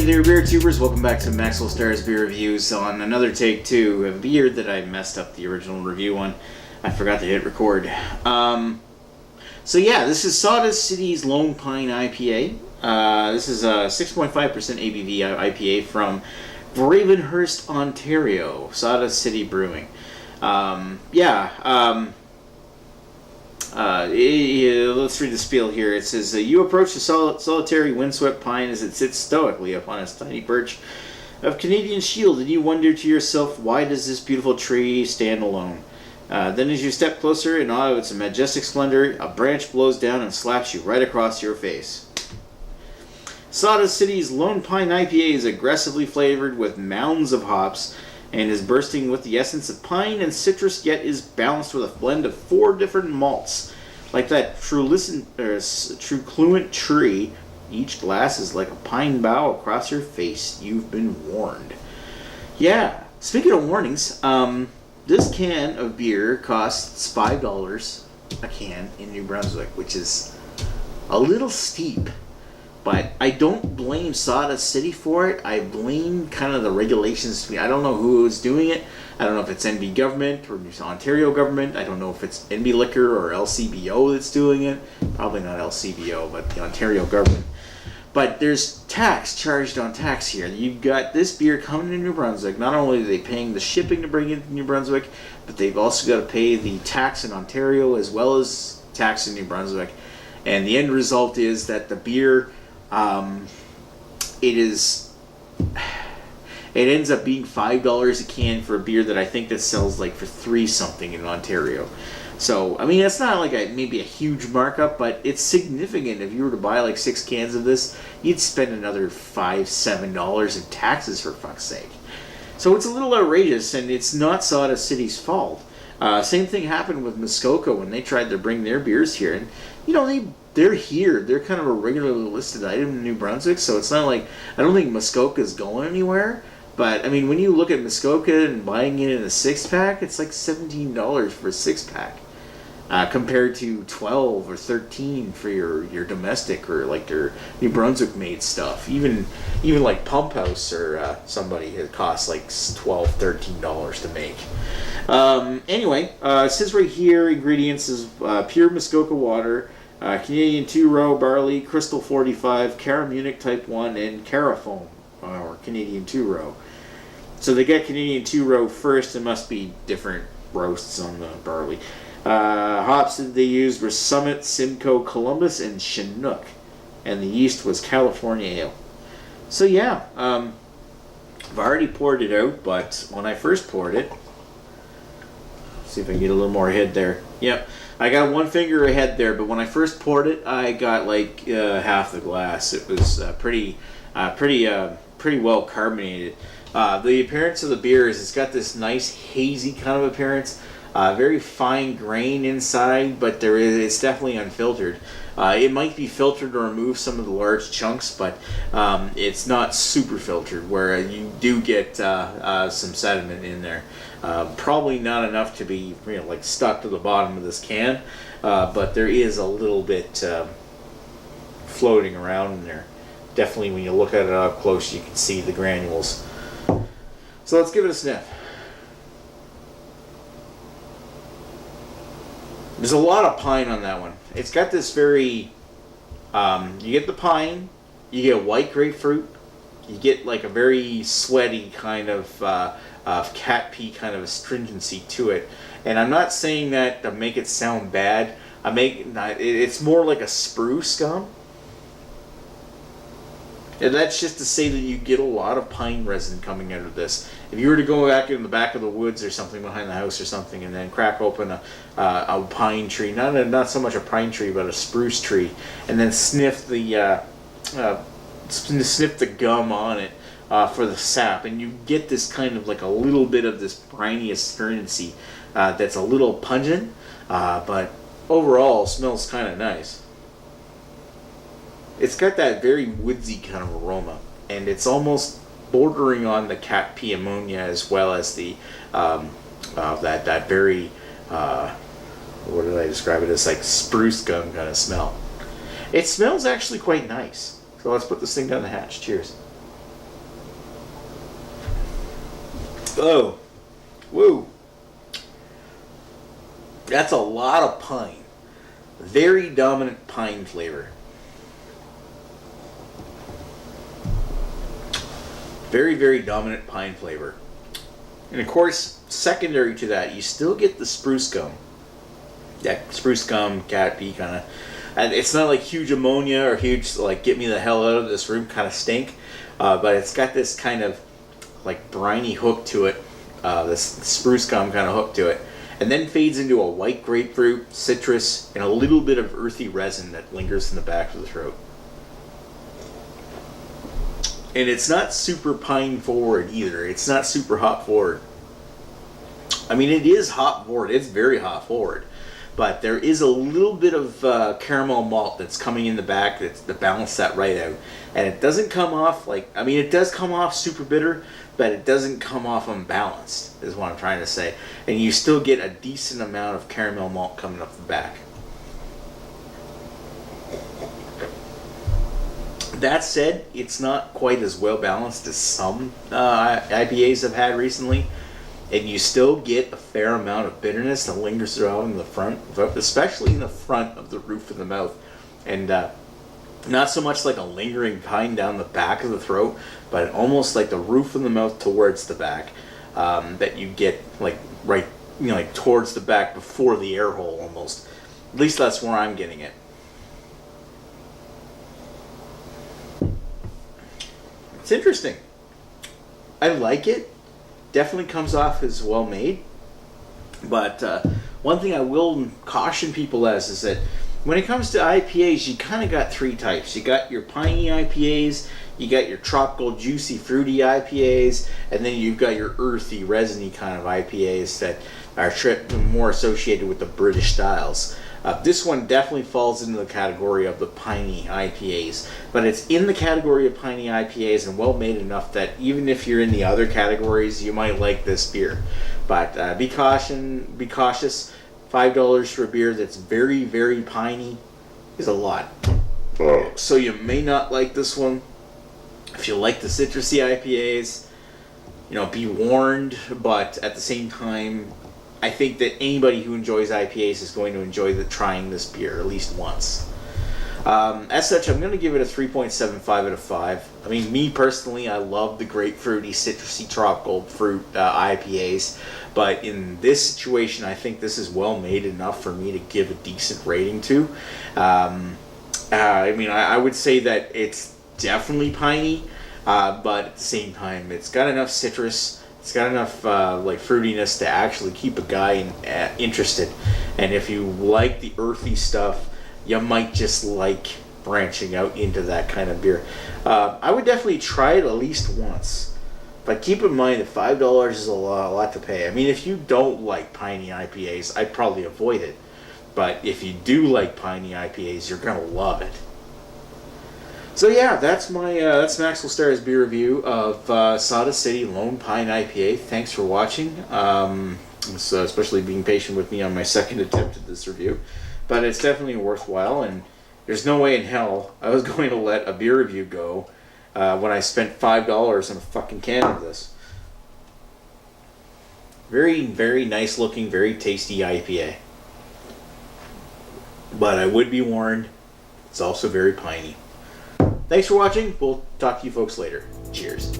there, beer tubers. Welcome back to Maxwell Starr's beer reviews on another take two of a beer that I messed up the original review on. I forgot to hit record. So yeah, this is Sawdust City's Lone Pine IPA. This is a 6.5% ABV IPA from Bravenhurst, Ontario. Sawdust City Brewing. Let's read the spiel here. It says, you approach the solitary windswept pine as it sits stoically upon its tiny perch of Canadian shield, and you wonder to yourself, why does this beautiful tree stand alone? Then as you step closer in awe of its majestic splendor, a branch blows down and slaps you right across your face. Sawdust City's Lone Pine IPA is aggressively flavored with mounds of hops and is bursting with the essence of pine and citrus, yet is balanced with a blend of 4 different malts. Like that truculent tree, each glass is like a pine bough across your face. You've been warned. Yeah, speaking of warnings, this can of beer costs $5 a can in New Brunswick, which is a little steep. But I don't blame Sawdust City for it. I blame kind of the regulations. I don't know who is doing it. I don't know if it's NB government or Ontario government. I don't know if it's NB Liquor or LCBO that's doing it. Probably not LCBO, but the Ontario government. But there's tax charged on tax here. You've got this beer coming to New Brunswick. Not only are they paying the shipping to bring it to New Brunswick, but they've also got to pay the tax in Ontario as well as tax in New Brunswick. And the end result is that the beer... It ends up being $5 a can for a beer that I think that sells like for $3 something in Ontario. So I mean, it's not like maybe a huge markup, but it's significant. If you were to buy like 6 cans of this, you'd spend another $5-7 in taxes, for fuck's sake. So it's a little outrageous, and it's not Sawdust City's fault. Same thing happened with Muskoka when they tried to bring their beers here, and they're here. They're kind of a regularly listed item in New Brunswick, so it's not like... I don't think Muskoka's going anywhere. But, I mean, when you look at Muskoka and buying it in a 6-pack, it's like $17 for a 6-pack. Compared to $12 or $13 for your domestic or like your New Brunswick-made stuff. Even like Pump House or somebody, it costs like $12, $13 to make. Anyway, it says right here, ingredients is pure Muskoka water, Canadian 2-row barley, Crystal 45, Cara Munich Type 1, and Carafoam, or Canadian 2-row. So they get Canadian 2-row first. There must be different roasts on the barley. Hops that they used were Summit, Simcoe, Columbus, and Chinook. And the yeast was California Ale. So yeah, I've already poured it out, but when I first poured it... see if I can get a little more ahead there. Yep. I got 1 finger ahead there, but when I first poured it, I got like half the glass. It was pretty well carbonated. The appearance of the beer is it's got this nice hazy kind of appearance, very fine grain inside, but it's definitely unfiltered. It might be filtered to remove some of the large chunks, but it's not super filtered, where you do get some sediment in there. Probably not enough to be like stuck to the bottom of this can, but there is a little bit floating around in there. Definitely when you look at it up close, you can see the granules. So let's give it a sniff. There's a lot of pine on that one. It's got this very, you get the pine, you get white grapefruit, you get like a very sweaty kind of cat pee kind of astringency to it. And I'm not saying that to make it sound bad. It's more like a spruce gum. And that's just to say that you get a lot of pine resin coming out of this. If you were to go back in the back of the woods or something behind the house or something, and then crack open a pine tree, not so much a pine tree, but a spruce tree, and then sniff the gum on it for the sap, and you get this kind of like a little bit of this briny astringency that's a little pungent, but overall smells kind of nice. It's got that very woodsy kind of aroma, and it's almost bordering on the cat pee ammonia, as well as the that very what did I describe it as, like spruce gum kind of smell. It smells actually quite nice. So let's put this thing down the hatch. Cheers. Oh, woo. That's a lot of pine. Very dominant pine flavor. Very, very dominant pine flavor. And of course, secondary to that, you still get the spruce gum. That spruce gum, cat pee kind of. And it's not like huge ammonia or huge, like, get me the hell out of this room kind of stink. But it's got this kind of, like, briny hook to it. This spruce gum kind of hook to it. And then fades into a white grapefruit, citrus, and a little bit of earthy resin that lingers in the back of the throat. And it's not super pine forward either. It's not super hop forward. I mean, it is hop forward. It's very hop forward. But there is a little bit of caramel malt that's coming in the back that balance that right out. And it doesn't come off like, I mean, it does come off super bitter, but it doesn't come off unbalanced, is what I'm trying to say. And you still get a decent amount of caramel malt coming up the back. That said, it's not quite as well balanced as some IPAs I've had recently. And you still get a fair amount of bitterness that lingers around in the front, especially in the front of the roof of the mouth. And not so much like a lingering pine down the back of the throat, but almost like the roof of the mouth towards the back, that you get like right, you know, like towards the back before the air hole almost. At least that's where I'm getting it. It's interesting. I like it. Definitely comes off as well made. But one thing I will caution people as is that when it comes to IPAs, you kind of got three types. You got your piney IPAs, you got your tropical, juicy, fruity IPAs, and then you've got your earthy, resiny kind of IPAs that are more associated with the British styles. This one definitely falls into the category of the piney IPAs, but it's in the category of piney IPAs and well made enough that even if you're in the other categories, you might like this beer. But be cautious. $5 for a beer that's very, very piney is a lot. So you may not like this one. If you like the citrusy IPAs, you know, be warned. But at the same time, I think that anybody who enjoys IPAs is going to enjoy trying this beer at least once. As such, I'm going to give it a 3.75 out of 5. I mean, me personally, I love the grapefruity, citrusy, tropical fruit IPAs. But in this situation, I think this is well made enough for me to give a decent rating to. I mean, I would say that it's definitely piney, but at the same time, it's got enough citrus. It's got enough like fruitiness to actually keep a guy interested. And if you like the earthy stuff, you might just like branching out into that kind of beer. I would definitely try it at least once. But keep in mind that $5 is a lot to pay. I mean, if you don't like piney IPAs, I'd probably avoid it. But if you do like piney IPAs, you're going to love it. So yeah, that's that's Maxwell Starr's beer review of Sawdust City Lone Pine IPA. Thanks for watching. Especially being patient with me on my second attempt at this review. But it's definitely worthwhile, and there's no way in hell I was going to let a beer review go when I spent $5 on a fucking can of this. Very, very nice looking, very tasty IPA. But I would be warned, it's also very piney. Thanks for watching. We'll talk to you folks later. Cheers.